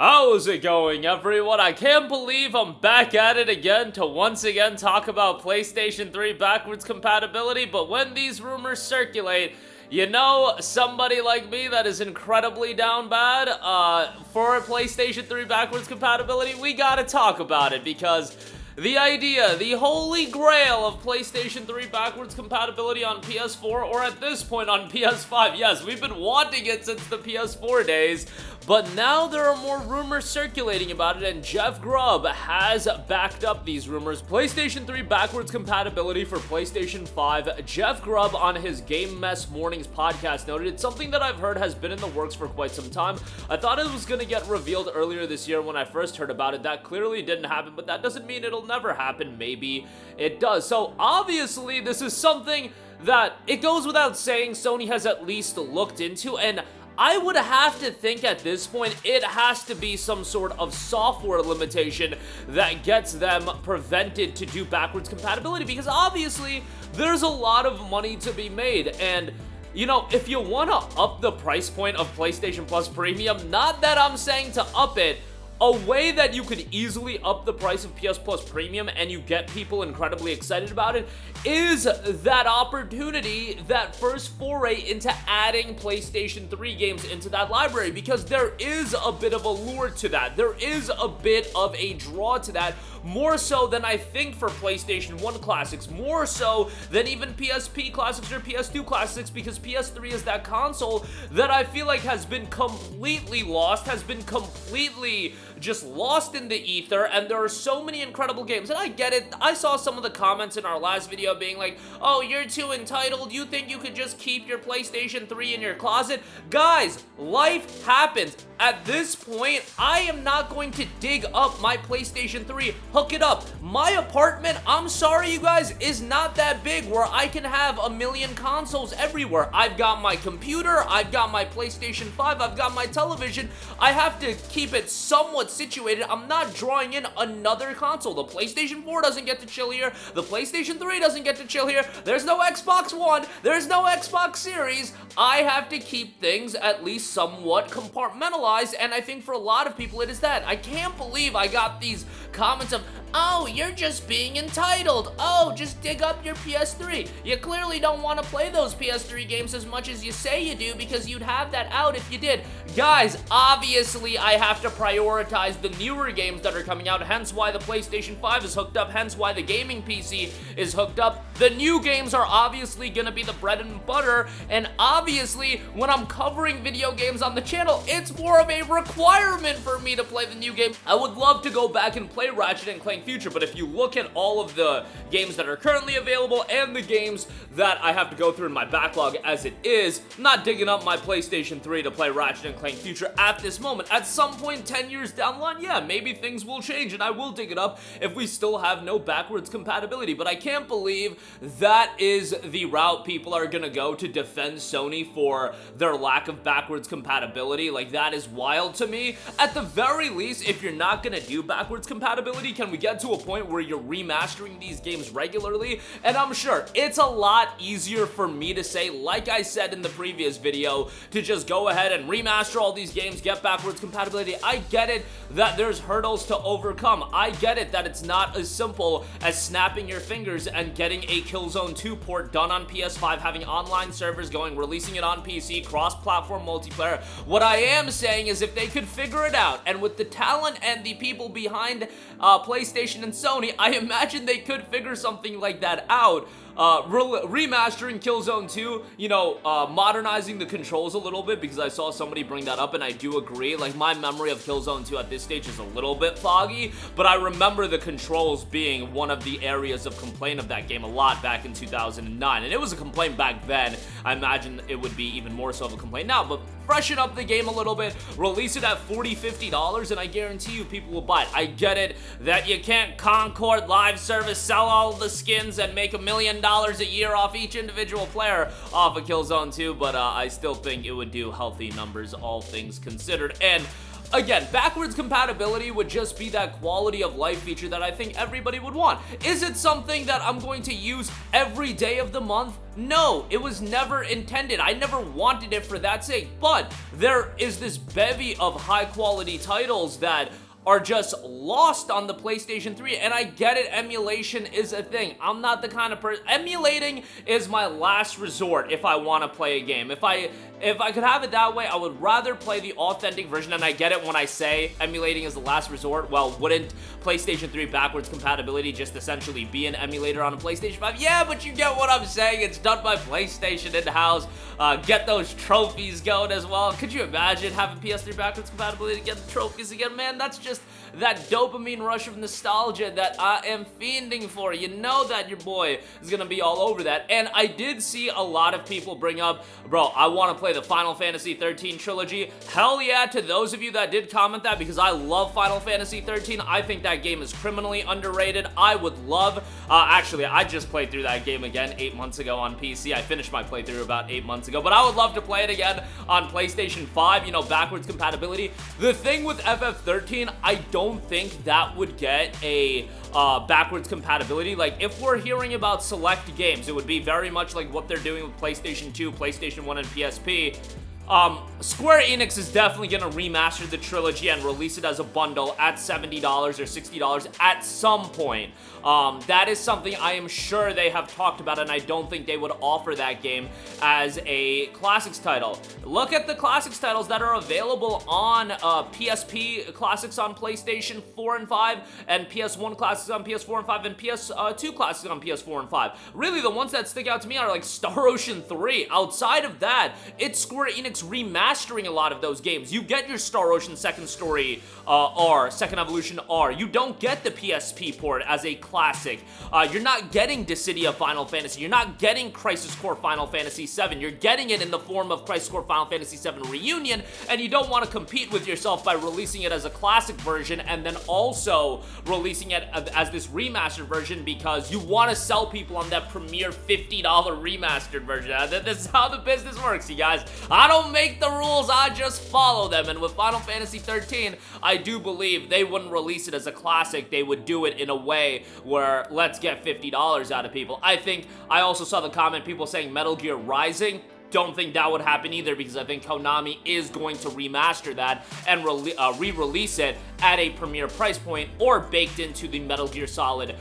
How's it going, everyone? I can't believe I'm back at it again to once again talk about PlayStation 3 backwards compatibility, but when these rumors circulate, you know, somebody like me that is incredibly down bad for PlayStation 3 backwards compatibility, we gotta talk about it because the idea, the holy grail of PlayStation 3 backwards compatibility on PS4, or at this point on PS5, yes, we've been wanting it since the PS4 days, but now there are more rumors circulating about it, and Jeff Grubb has backed up these rumors. PlayStation 3 backwards compatibility for PlayStation 5. Jeff Grubb on his Game Mess Mornings podcast noted it's something that I've heard has been in the works for quite some time. I thought it was going to get revealed earlier this year when I first heard about it. That clearly didn't happen, but that doesn't mean it'll never happen. Maybe it does. So obviously this is something that it goes without saying Sony has at least looked into, and I would have to think at this point it has to be some sort of software limitation that gets them prevented to do backwards compatibility, because obviously there's a lot of money to be made. And you know, if you want to up the price point of PlayStation Plus Premium, not that I'm saying to up it, a way that you could easily up the price of PS Plus Premium and you get people incredibly excited about it is that opportunity, that first foray into adding PlayStation 3 games into that library, because there is a bit of a lure to that. There is a bit of a draw to that, more so than I think for PlayStation 1 classics, more so than even PSP classics or PS2 classics, because PS3 is that console that I feel like has been completely lost, has been completely just lost in the ether, and there are so many incredible games. And I get it. I saw some of the comments in our last video being like, oh, you're too entitled, you think you could just keep your PlayStation 3 in your closet? Guys, life happens. At this point, I am not going to dig up my PlayStation 3, hook it up. My apartment, I'm sorry you guys, is not that big where I can have a million consoles everywhere. I've got my computer, I've got my PlayStation 5, I've got my television. I have to keep it somewhat situated. I'm not drawing in another console. The PlayStation 4 doesn't get to chill here. The PlayStation 3 doesn't get to chill here. There's no Xbox One. There's no Xbox Series. I have to keep things at least somewhat compartmentalized, and I think for a lot of people it is that. I can't believe I got these comments of, oh, you're just being entitled. Oh, just dig up your PS3. You clearly don't want to play those PS3 games as much as you say you do, because you'd have that out if you did. Guys, obviously I have to prioritize the newer games that are coming out, hence why the PlayStation 5 is hooked up, hence why the gaming PC is hooked up. The new games are obviously gonna be the bread and butter, and obviously when I'm covering video games on the channel, it's more of a requirement for me to play the new game. I would love to go back and play Ratchet & Clank Future, but if you look at all of the games that are currently available and the games that I have to go through in my backlog as it is, I'm not digging up my PlayStation 3 to play Ratchet & Clank Future at this moment. At some point 10 years down the line, yeah, maybe things will change and I will dig it up if we still have no backwards compatibility, but I can't believe that is the route people are gonna go to defend Sony for their lack of backwards compatibility. Like, that is wild to me. At the very least, if you're not gonna do backwards compatibility, can we get to a point where you're remastering these games regularly? And I'm sure it's a lot easier for me to say, like I said in the previous video, to just go ahead and remaster all these games, get backwards compatibility. I get it that there's hurdles to overcome. I get it that it's not as simple as snapping your fingers and getting a Killzone 2 port done on PS5, having online servers going, releasing it on PC, cross-platform multiplayer. What I am saying is if they could figure it out, and with the talent and the people behind PlayStation and Sony, I imagine they could figure something like that out. Remastering Killzone 2, you know, modernizing the controls a little bit, because I saw somebody bring that up and I do agree. Like, my memory of Killzone 2 at this stage is a little bit foggy, but I remember the controls being one of the areas of complaint of that game a lot back in 2009, and it was a complaint back then. I imagine it would be even more so of a complaint now, but freshen up the game a little bit, release it at $40, $50, and I guarantee you people will buy it. I get it that you can't Concord live service, sell all the skins, and make $1 million a year off each individual player off of Killzone 2, but I still think it would do healthy numbers, all things considered. And again, backwards compatibility would just be that quality of life feature that I think everybody would want. Is it something that I'm going to use every day of the month? No, it was never intended. I never wanted it for that sake, but there is this bevy of high quality titles that are just lost on the PlayStation 3, and I get it, emulation is a thing. I'm not the kind of person, emulating is my last resort if I want to play a game. If I could have it that way, I would rather play the authentic version, and I get it when I say emulating is the last resort. Well, wouldn't PlayStation 3 backwards compatibility just essentially be an emulator on a PlayStation 5? Yeah, but you get what I'm saying. It's done by PlayStation in-house. Get those trophies going as well. Could you imagine having PS3 backwards compatibility to get the trophies again? Man, that's just that dopamine rush of nostalgia that I am fiending for. You know that your boy is gonna be all over that. And I did see a lot of people bring up, bro, I want to play the Final Fantasy 13 trilogy. Hell yeah to those of you that did comment that, because I love Final Fantasy 13. I think that game is criminally underrated. I would love, actually, I just played through that game again 8 months ago on PC. I finished my playthrough about 8 months ago, but I would love to play it again on PlayStation 5, you know, backwards compatibility. The thing with FF13, I don't think that would get a backwards compatibility. Like, if we're hearing about select games, it would be very much like what they're doing with PlayStation 2, PlayStation 1, and PSP. Square Enix is definitely gonna remaster the trilogy and release it as a bundle at $70 or $60 at some point. That is something I am sure they have talked about, and I don't think they would offer that game as a Classics title. Look at the Classics titles that are available on PSP Classics on PlayStation 4 and 5, and PS1 Classics on PS4 and 5, and PS2 Classics on PS4 and 5. Really, the ones that stick out to me are like Star Ocean 3. Outside of that, it's Square Enix remastering a lot of those games. You get your Star Ocean Second Story R, Second Evolution R. You don't get the PSP port as a classic. You're not getting Dissidia Final Fantasy. You're not getting Crisis Core Final Fantasy VII. You're getting it in the form of Crisis Core Final Fantasy VII Reunion, and you don't want to compete with yourself by releasing it as a classic version and then also releasing it as this remastered version because you want to sell people on that premier $50 remastered version. This is how the business works, you guys. I don't make the rules, I just follow them. And with Final Fantasy 13, I do believe they wouldn't release it as a classic. They would do it in a way where let's get $50 out of people. I also saw the comment, people saying Metal Gear Rising. Don't think that would happen either, because I think Konami is going to remaster that and re-release it at a premier price point or baked into the Metal Gear Solid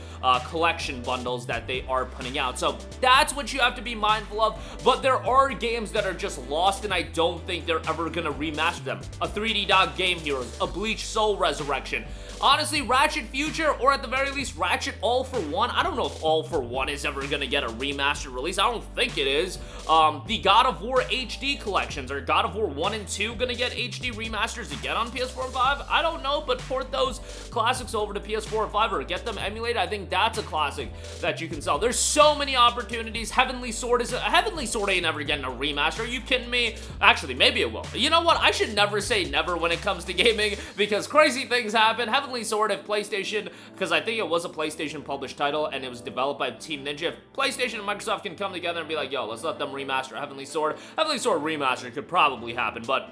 collection bundles that they are putting out. So that's what you have to be mindful of, but there are games that are just lost, and I don't think they're ever going to remaster them. A 3D Dog Game Heroes, a Bleach Soul Resurrection. Honestly, Ratchet Future, or at the very least, Ratchet All for One. I don't know if All for One is ever going to get a remastered release. I don't think it is. The God of War HD collections, are God of War 1 and 2 going to get HD remasters again on PS4 and 5? I don't know, but port those classics over to PS4 and 5 or get them emulated. I think that's a classic that you can sell. There's so many opportunities. Heavenly Sword ain't ever getting a remaster. Are you kidding me? Actually, maybe it will. You know what? I should never say never when it comes to gaming, because crazy things happen. Heavenly Sword, if PlayStation, because I think it was a PlayStation published title and it was developed by Team Ninja, if PlayStation and Microsoft can come together and be like, yo, let's let them remaster Heavenly Sword remaster could probably happen, but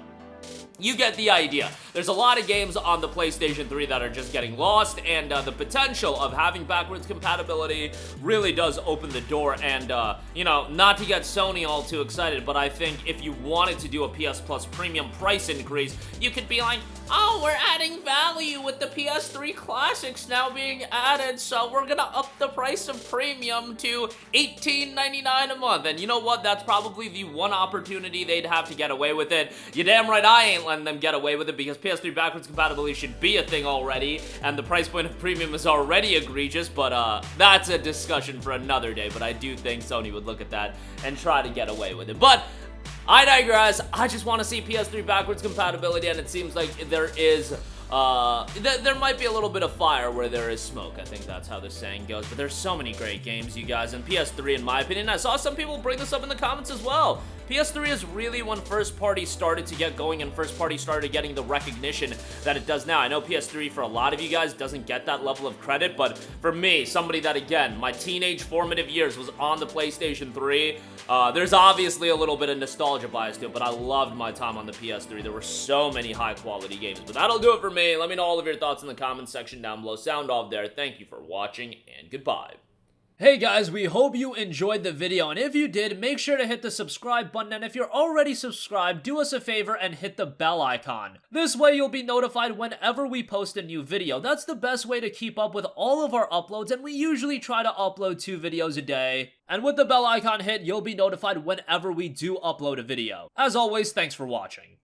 you get the idea. There's a lot of games on the PlayStation 3 that are just getting lost, and the potential of having backwards compatibility really does open the door. And, you know, not to get Sony all too excited, but I think if you wanted to do a PS Plus premium price increase, you could be like, oh, we're adding value with the PS3 classics now being added, so we're gonna up the price of premium to $18.99 a month. And you know what? That's probably the one opportunity they'd have to get away with it. You're damn right I ain't letting them get away with it, because PS3 backwards compatibility should be a thing already, and the price point of premium is already egregious, but that's a discussion for another day. But I do think Sony would look at that and try to get away with it. But I digress. I just want to see PS3 backwards compatibility, and it seems like there is there might be a little bit of fire where there is smoke. I think that's how the saying goes. But there's so many great games, you guys, and PS3, in my opinion, I saw some people bring this up in the comments as well. PS3 is really when first party started to get going and first party started getting the recognition that it does now. I know PS3 for a lot of you guys doesn't get that level of credit, but for me, somebody that, again, my teenage formative years was on the PlayStation 3, there's obviously a little bit of nostalgia bias to it, but I loved my time on the PS3. There were so many high quality games, but that'll do it for me. Let me know all of your thoughts in the comments section down below. Sound off there. Thank you for watching, and goodbye. Hey guys, we hope you enjoyed the video, and if you did, make sure to hit the subscribe button, and if you're already subscribed, do us a favor and hit the bell icon. This way you'll be notified whenever we post a new video. That's the best way to keep up with all of our uploads, and we usually try to upload 2 videos a day. And with the bell icon hit, you'll be notified whenever we do upload a video. As always, thanks for watching.